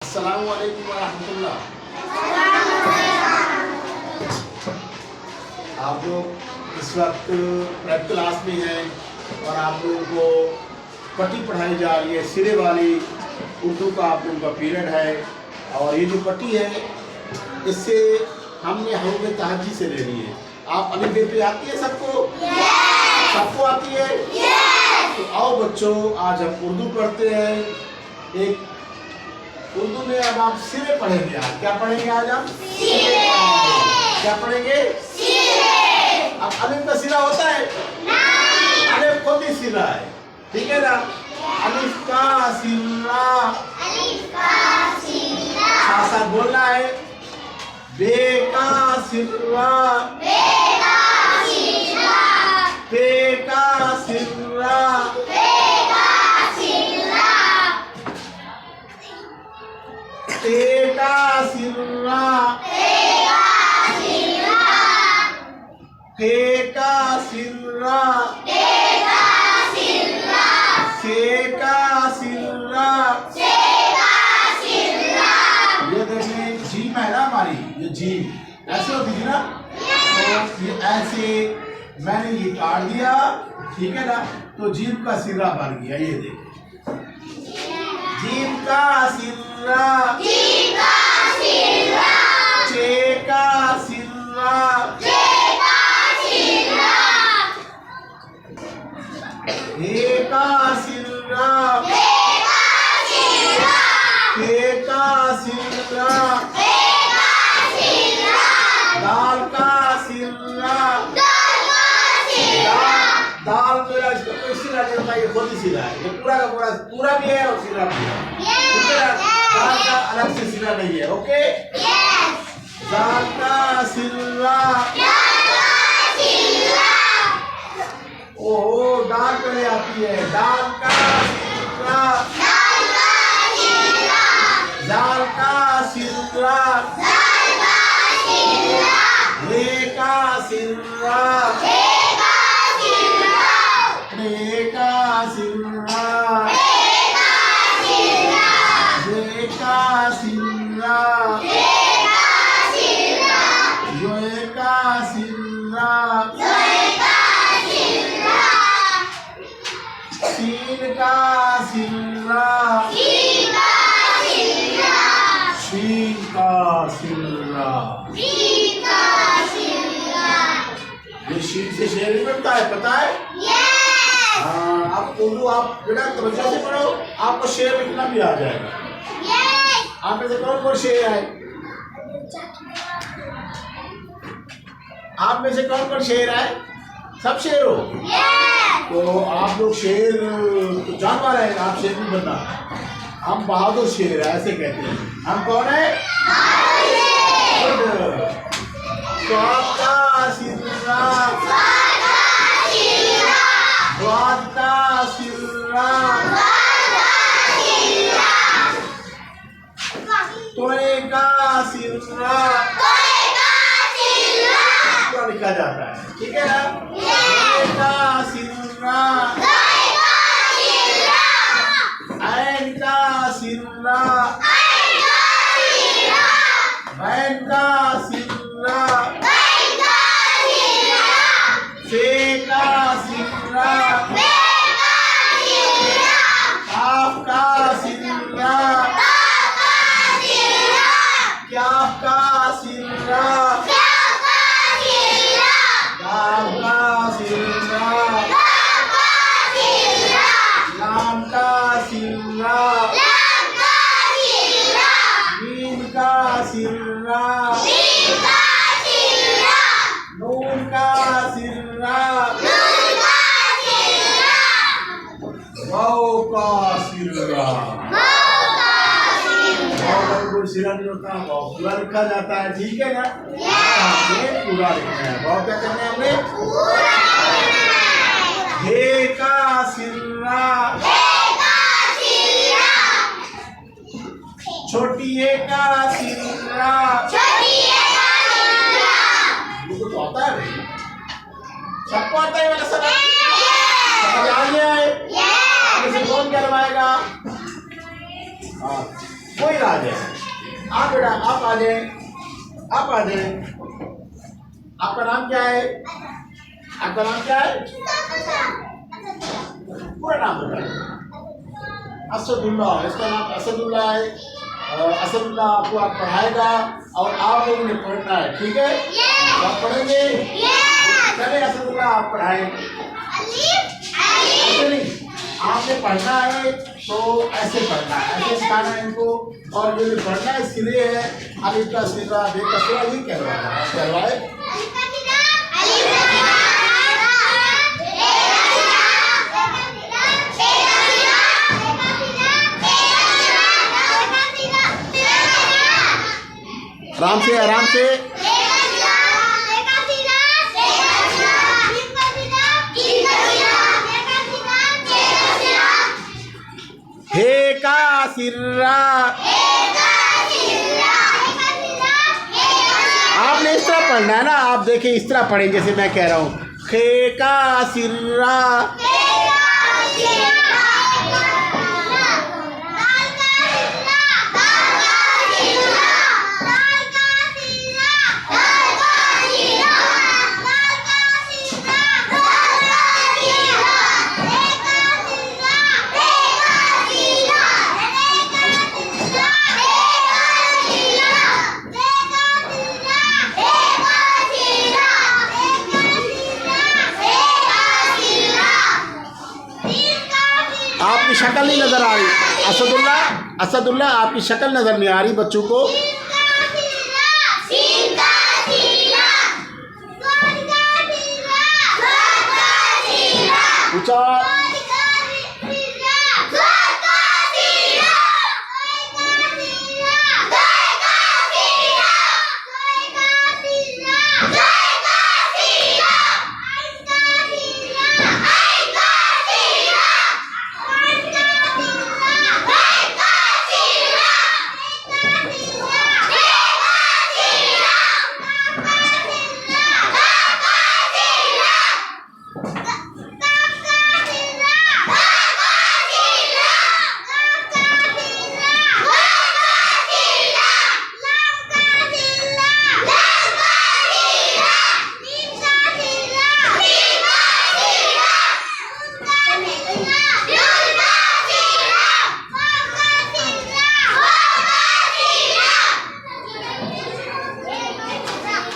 अस्सलाम वालेकुम वरहमतुल्लाह। आप लोग इस वक्त प्रेप क्लास में हैं और आप लोगों को पट्टी पढ़ाई जा रही है, सिरे वाली उर्दू का आप लोगों का पीरियड है। और ये जो पट्टी है इससे हमने हरूफ तहज्जी से लेनी है। आप अलिफ बे पे आती है सबको? सबको आती है? तो आओ बच्चों, आज हम उर्दू पढ़ते हैं। एक उर्दू में अब आप सिरे पढ़ेंगे। आज क्या पढ़ेंगे? आज हम सिरे पढ़ेंगे। क्या पढ़ेंगे? सिरे। अब अलिफ का सिरा होता है? अलिफ खुद ही सिरा है, ठीक है ना? अलिफ का सिरा, साथ बोलना है। बे का सिरा, पे का सिरा, ते का सिरा, ते का सिरा, से का सिरा। ये देखिए जीम है ना हमारी, ये जीम ऐसे होती थी ना, तो ये ऐसे मैंने ये काट दिया, ठीक है ना? तो जीम का सिरा बन गया। ये देखिए जीम का सिरा, चे का सिरा, हे का सिरा, ते का सिरा, दाल का सिरा। दाल तो इसका कोई सिरा नहीं होता, ये खुद ही सिरा है। ये पूरा का पूरा भी है और सिरा भी है, ठीक है? दाल का अलग से सिरा नहीं है। ओके, दाल का सिरा। ओहो, दाल पहले आती है। दाल का सिरा, दाल का सिरा, रे का सिरा, रे का सिरा, जे का सिरा, योए का सिरा, सीन का सिरा, शीन का सिरा। ये शीन से शेर नहीं बनता है, पता है? हाँ, आप उर्दू आप बेटा तवज्जो से पढ़ो, आपको शेर लिखना भी आ जाएगा। आप में से कौन कौन शेर है? आप में से कौन कौन शेर है? सब शेर हो? तो आप लोग शेर तो जानवर है, आप शेर नहीं बनना। हम बहादुर शेर है, ऐसे कहते हैं। हम कौन है? स्वाद का सिरा, स्वाद का सिरा, तोए का सिरा पूरा लिखा जाता है, ठीक है ना? तोए का सिरा, ऐन का सिरा, बैन का सिरा, से का सिरा, काफ का सिरा, क्याफ का सिरा, गाफ का सिरा, लाम का सिरा, मीम का सिरा, नून का सिरा, वाव का सिरा। कोई सिरा नहीं होता, वाव पूरा लिखा जाता है, ठीक है ना? ये पूरा लिखना है। वाव क्या करना है हमने? हे का सिरा, छोटी ए का सिरा। ये तो आता है भाई, सबको आता है वाला सब। समझ आ गया है? कौन करवाएगा? हाँ, कोई राज है। आप बेटा आप आ जाए, आप आ जाए। आपका नाम क्या है? आपका नाम क्या है? पूरा नाम बताइए। असदुल्ला, इसका नाम असदुल्ला है। असदुल्ला आपको आप पढ़ाएगा और आप लोगों ने पढ़ना है, ठीक है? तो आप पढ़ेंगे? चले असदुल्ला आप पढ़ाएं। आपने पढ़ना है तो ऐसे पढ़ना है, ऐसे सिखाना है इनको। और जो पढ़ना है सिरे है, अलिफ का सिरा, बे का सिरा, ये कहलवाए। आराम से, आराम से। हे का सिर्रा, आपने इस तरह पढ़ना है ना। आप देखिए इस तरह पढ़ें जैसे मैं कह रहा हूँ। हे का सिर्रा, आपकी शक्ल नहीं नजर आ रही। असदुल्ला, असदुल्ला आपकी शक्ल नजर नहीं आ रही बच्चों को। ऊंचा,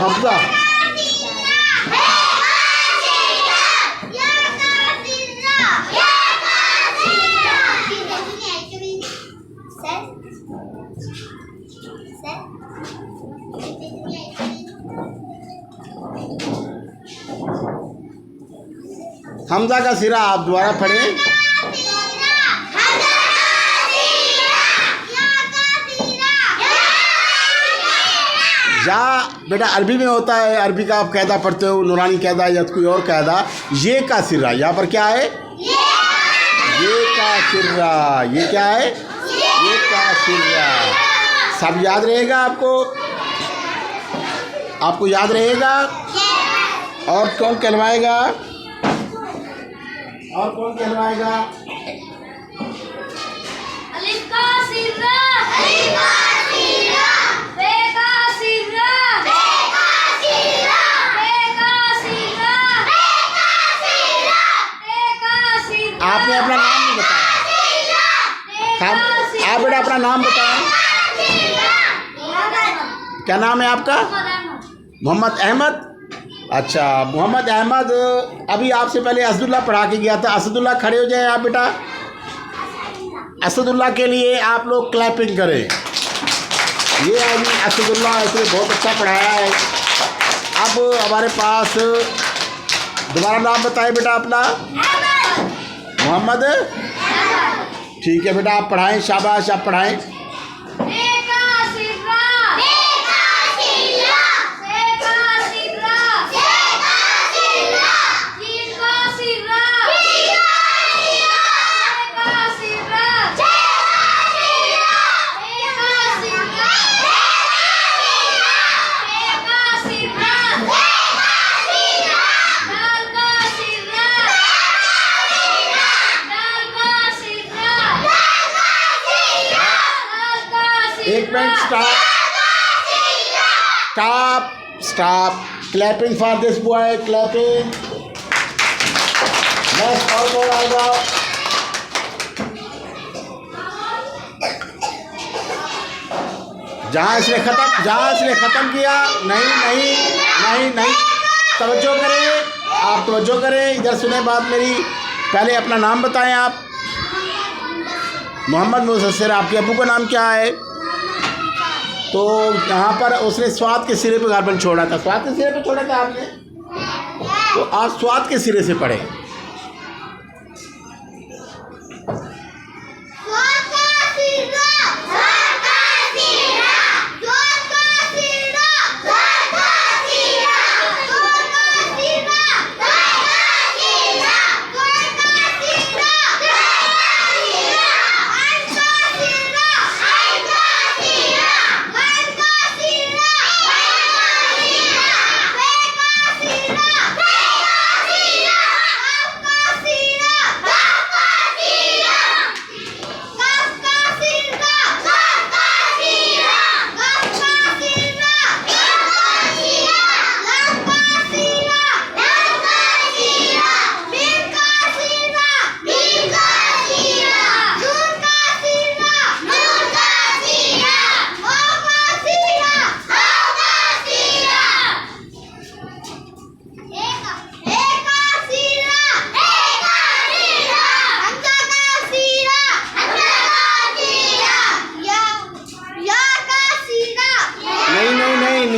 हमजा, हमजा का सिरा आप दोबारा पढ़ें। जा बेटा अरबी में होता है, अरबी का आप कायदा पढ़ते हो, नूरानी कायदा या कोई और कायदा। ये का सिरा यहाँ पर क्या है? ये का सिरा, ये क्या है? ये का सिरा। सब याद रहेगा आपको? आपको याद रहेगा? और कौन कहलवाएगा? और कौन कहलवाएगा? अलिफ का सिरा, अलिफ का सिरा, बे का सिरा, बे का सिरा, बे का सिरा, बे का सिरा, बे का सिरा। आपने अपना नाम नहीं बताया। आप बेटा अपना नाम बताएं। क्या नाम है आपका? मोहम्मद अहमद। अच्छा मोहम्मद अहमद, अभी आपसे पहले असदुल्ला पढ़ा के गया था। असदुल्ला खड़े हो जाएं आप बेटा। असदुल्ला के लिए आप लोग क्लैपिंग करें। ये है जी असदुल्ला, इसने बहुत अच्छा पढ़ाया है। अब हमारे पास दोबारा नाम बताएं बेटा अपना। मोहम्मद। ठीक है बेटा, आप पढ़ाएं, शाबाश, आप पढ़ाएं। एक minute, stop, clapping for this boy, clapping. Next और आएगा। जहाँ इसने ख़त्म किया, नहीं, तवज्जो करें, आप तवज्जो करें, इधर सुने बात मेरी। पहले अपना नाम बताएं आप। मोहम्मद मुदस्सिर, आपके अबू का नाम क्या है? तो यहाँ पर उसने स्वाद के सिरे पे गार्बन छोड़ा था, स्वाद के सिरे पे छोड़ा था आपने, तो आप स्वाद के सिरे से पढ़े।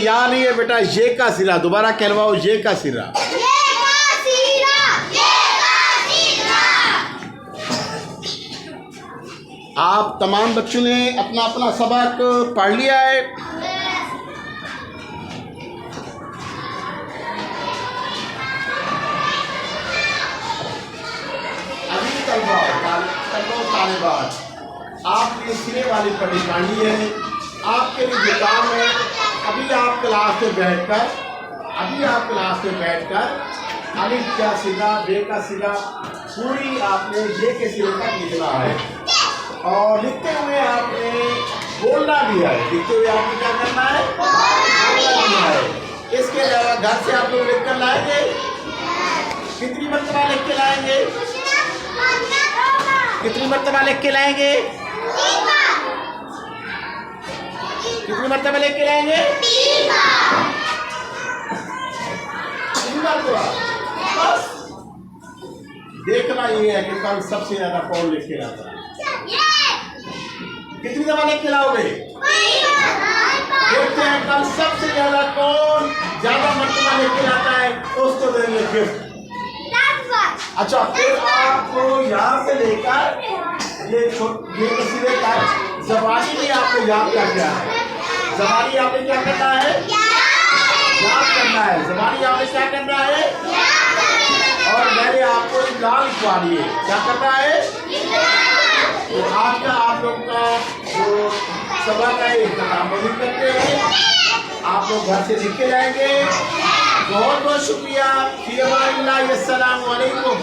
या नहीं है बेटा, ये का सिरा, दोबारा कहलवाओ, ये का सिरा। आप तमाम बच्चों ने अपना अपना सबक पढ़ लिया है। अभी तालिबान आपने सिरे वाली पढ़ी कांडी है। आपके लिए जो काम है, अभी आप क्लास में बैठकर अलिफ का सिरा, बे का सिरा पूरी आपने ये के सिरे तक लिखना है, और लिखते हुए आपने बोलना भी है। लिखते हुए आपने क्या करना है? बोलना भी है। इसके अलावा घर से आप लोग लिख कर लाएंगे। कितनी मरतबा लिख के लाएंगे? कितनी मरतबा लिख के लाएंगे? कितनी मरतबा लिख के लाएंगे? 3 मरतबा। बस देखना ये है कि कल सबसे ज्यादा कौन लिख के लाता है। कितनी दफा लिख के लाओगे? देखते हैं कल सबसे ज्यादा कौन ज्यादा मरतबा लिख के लाता है, उसको देंगे गिफ्ट। अच्छा, फिर आपको यहाँ से लेकर ये कसीदे तक ज़बानी भी आपको याद करना है। ज़बानी आपने क्या करना है? याद करना है। ज़बानी आपने क्या करना है? और मैंने आपको इमला लिखवा दिए। क्या करना है? तो आज का आप लोग का जो सबक है इख्तिताम करते हैं। आप लोग घर से लिख के जाएंगे। बहुत बहुत शुक्रिया। अस्सलामु अलैकुम।